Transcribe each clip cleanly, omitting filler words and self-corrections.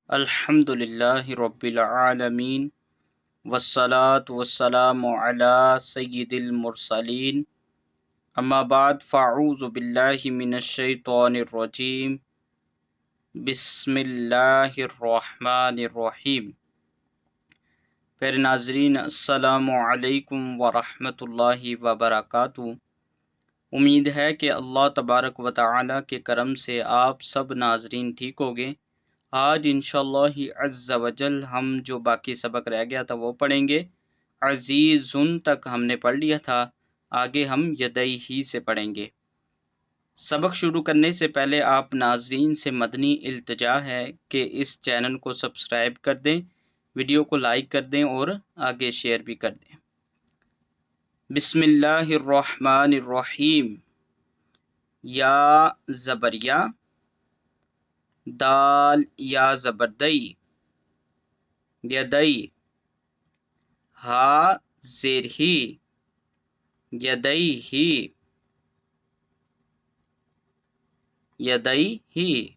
الحمد للہ رب العالمین والصلاة والسلام علی سید المرسلین اما بعد فاعوذ باللہ من الشیطان الرجیم بسم اللہ الرحمن الرحیم۔ پیر ناظرین السلام علیکم ورحمۃ اللہ وبرکاتہ۔ امید ہے کہ اللہ تبارک و تعالی کے کرم سے آپ سب ناظرین ٹھیک ہوگے۔ آج انشاءاللہ عز و جل ہم جو باقی سبق رہ گیا تھا وہ پڑھیں گے۔ عزیزن تک ہم نے پڑھ لیا تھا، آگے ہم یدئی ہی سے پڑھیں گے۔ سبق شروع کرنے سے پہلے آپ ناظرین سے مدنی التجا ہے کہ اس چینل کو سبسکرائب کر دیں، ویڈیو کو لائک کر دیں اور آگے شیئر بھی کر دیں۔ بسم اللہ الرحمن الرحیم۔ یا زبر یا، دال یا زبر دئی، یدئی، ہا زیر ہی، یدئی ہی، یدئی ہی۔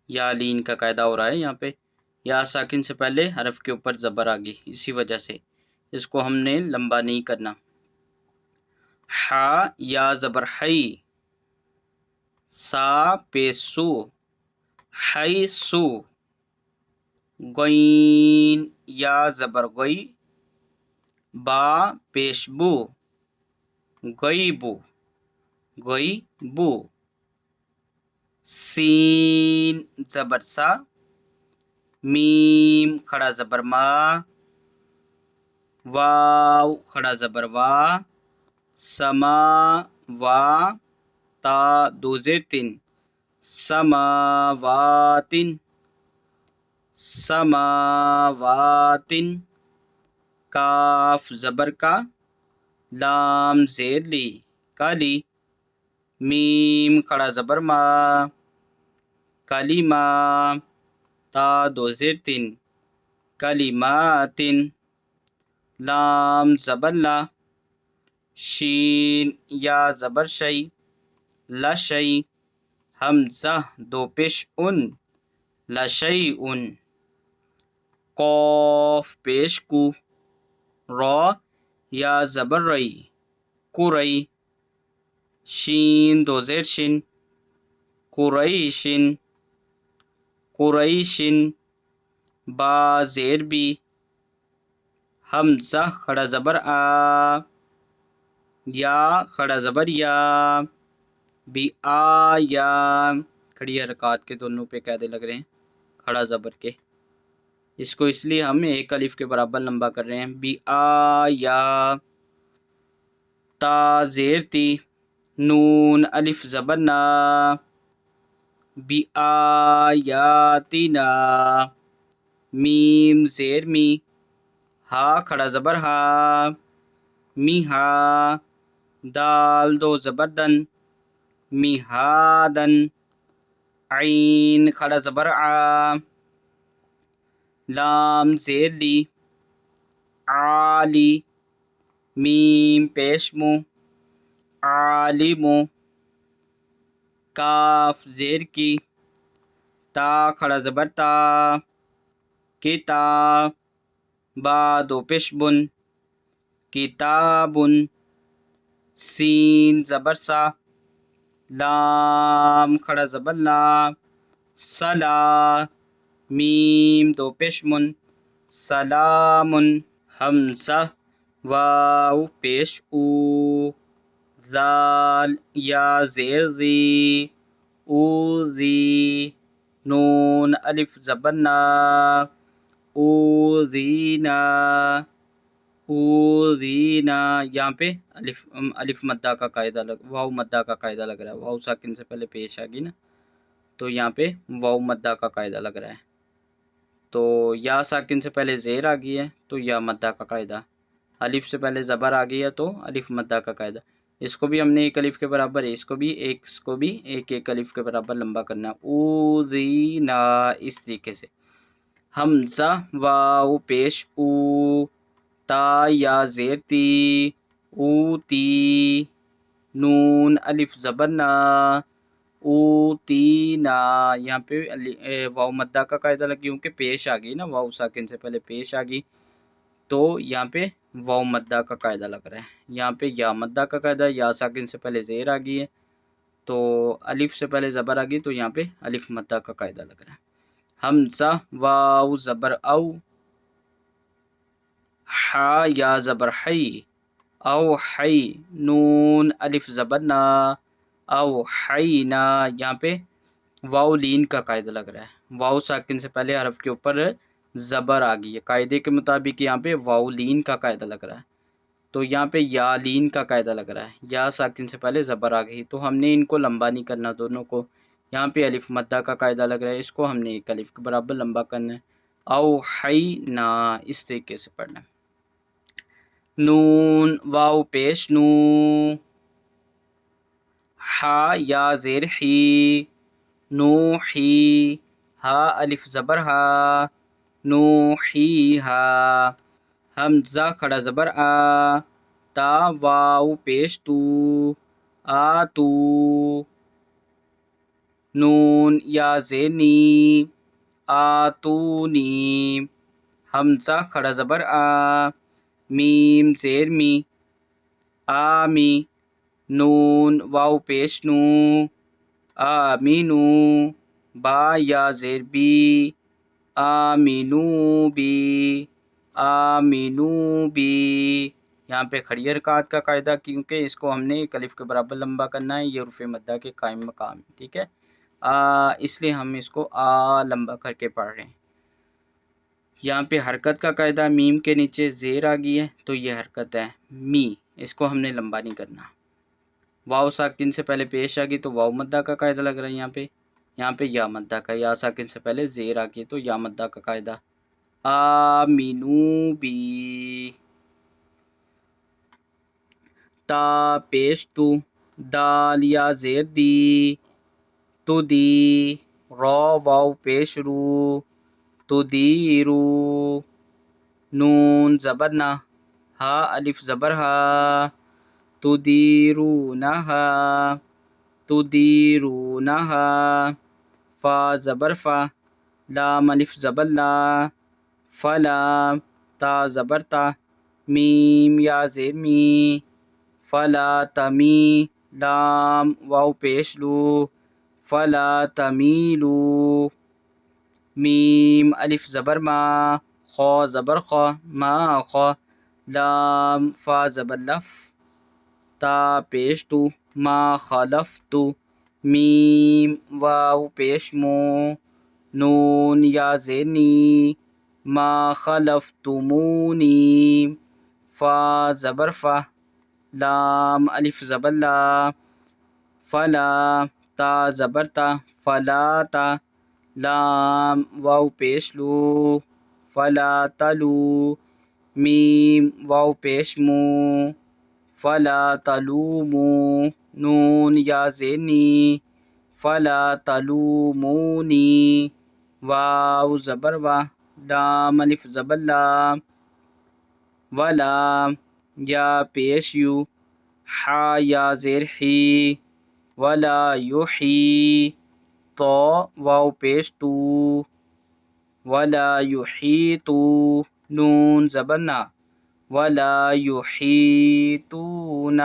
یا لین کا قاعدہ ہو رہا ہے یہاں پہ، یا ساکن سے پہلے حرف کے اوپر زبر آ گئی، اسی وجہ سے اس کو ہم نے لمبا نہیں کرنا۔ ہا یا زبر ہئی، سا پیسو، ہئی سو۔ غین یا زبر غی، با پیشبو، غیبو، غیبو۔ سین زبر سا، میم کھڑا زبر ما، واو کھڑا زبر وا، سما وا، تا دو زیر تین، سماواتن، سماواتن۔ کاف زبر کا، لام زیر لی، کالی۔ میم کھڑا زبر ما، کلیما، تا دو زیر تین، کلیماتن۔ لام زبر لا، شین یا زبر شئی، لشئی۔ حمزہ دو پیش ان، لشیئن۔ قوف پیش کو، را یا زبر رئی، قرئی۔ شین دو زیر شن، قریشن، قریشن۔ با زیر بی، حمزہ کھڑا زبر آ، یا کھڑا زبر یا، بی آیا۔ کھڑی حرکات کے دونوں پہ قاعدے لگ رہے ہیں کھڑا زبر کے، اس کو اس لیے ہم ایک الف کے برابر لمبا کر رہے ہیں۔ بی آیا، تا زیر تی، نون الف زبر نا، بی آیاتنا۔ میم زیر می، ہا کھڑا زبر ہا، میہا۔ دال دو زبر دن، میہادن۔ عین کھڑا زبر آ، لام زیر لی، عالی۔ میم پیش مو، عالمو۔ کاف زیر کی، تا کھڑا زبر تا، کتا۔ با دو پیش بن، کتابن۔ سین زبر سا، لام کھڑا زبر لا، سلا۔ میم دو پیش من، سلامن۔ حمزہ واو پیش او، ذال یا زیر ذی، اوذی۔ نون الف زبر نا، اوذینا، اوذینا۔ یہاں پہ الف مدہ کا قاعدہ واو مدہ کا قاعدہ لگ رہا ہے، واو ساکن سے پہلے پیش آ گئی نا، تو یہاں پہ واو مدہ کا قاعدہ لگ رہا ہے۔ تو یا ساکن سے پہلے زیر آ گئی ہے تو یا مدہ کا قاعدہ، الف سے پہلے زبر آ گئی ہے تو الف مدہ کا قاعدہ۔ اس کو بھی ہم نے ایک الف کے برابر، اس کو بھی ایک الف کے برابر لمبا کرنا ہے۔ اوذینا، اس طریقے سے۔ حمزہ واو پیش او، تا یا زیر تی، اوتی۔ نون الف زبر نا، اوتینا، یہاں پہ واو مدہ کا قاعدہ لگ کیونکہ پیش آ گئی نا، واو ساکن سے پہلے پیش آ گئی تو یہاں پہ واو مدہ کا قاعدہ لگ رہا ہے۔ یہاں پہ یا مدہ کا قاعدہ، یا ساکن سے پہلے زیر آ گئی ہے تو الف سے پہلے زبر آ گئی تو یہاں پہ الف مدہ کا قاعدہ لگ رہا ہے۔ حمزہ واو زبر او، حا یا زبر حی، او حی، نون الف زبر نا، او حینا، یہاں پہ واو لین کا قاعدہ لگ رہا ہے۔ واو ساکن سے پہلے حرف کے اوپر زبر آ گئی ہے، قاعدے کے مطابق یہاں پہ واو لین کا قاعدہ لگ رہا ہے، تو یہاں پہ یا لین کا قاعدہ لگ رہا ہے، یا ساکن سے پہلے زبر آ گئی تو ہم نے ان کو لمبا نہیں کرنا دونوں کو۔ یہاں پہ الف مدہ کا قاعدہ لگ رہا ہے، اس کو ہم نے ایک الف کے برابر لمبا کرنا ہے۔ او حینا، اس طریقے سے پڑھنا ہے۔ نون واو پیش نو، ہا یا زیر حی، نوحی، ہا الف زبر ہا، نوحیہا، حمزہ کھڑا زبر آ، تا واو پیش تو، آتو، نون یا زیر نی، آتونی، حمزہ کھڑا زبر آ، میم زیر می، آمی، نون واو پیش نو، آمینو، با یا زیر بی، آمینو بی، آمینو بی، یہاں پہ کھڑی حرکات کا قاعدہ کیونکہ اس کو ہم نے ایک الف کے برابر لمبا کرنا ہے، یہ حروف مدہ کے قائم مقام ہے، ٹھیک ہے، اس لیے ہم اس کو آ لمبا کر کے پڑھ رہے ہیں۔ یہاں پہ حرکت کا قاعدہ، میم کے نیچے زیر آ گئی ہے تو یہ حرکت ہے می، اس کو ہم نے لمبا نہیں کرنا۔ واو ساکن سے پہلے پیش آ گئی تو واو مدہ کا قاعدہ لگ رہا ہے یہاں پہ یا مدہ کا، یا ساکن سے پہلے زیر آ گئی تو یا مدہ کا قاعدہ۔ آمینو بی، تا پیش تو، دال یا زیر دی، تو دی، رو واو پیش رو، تو دیرو، نون زبر نا، ہا الف زبر ہا، تدیرونہا، تدیرونہا، فا زبر فا، لام الف زبر لا، فلا، تا زبر تا، میم یا زیر می، فلا تمی، لام واو پیش لو، فلا تمیلو، میم الف زبر ما، خا زبر خا، ما خا، لام فا زبر لف، تا پیش تو، ما خلفتو، میم واو پیش مو، نون یا زیر نی، ما خلفتمونی، فا زبر فا، لام الف زبر لا، فلا، تا زبر تا، فلا تا، لام واو پیش لو، فلا تلو، میم واو پیش مو، فلا تلومو، نون یا زیر نی، فلا تلومونی، واو زبر وا، لام الف زبر لا، ولا، یا پیش یو، حا یا زیر حی، ولا یحی، تو واو پیش تو، ولا یحیطو، نون زبر نا، ولا یحیطون،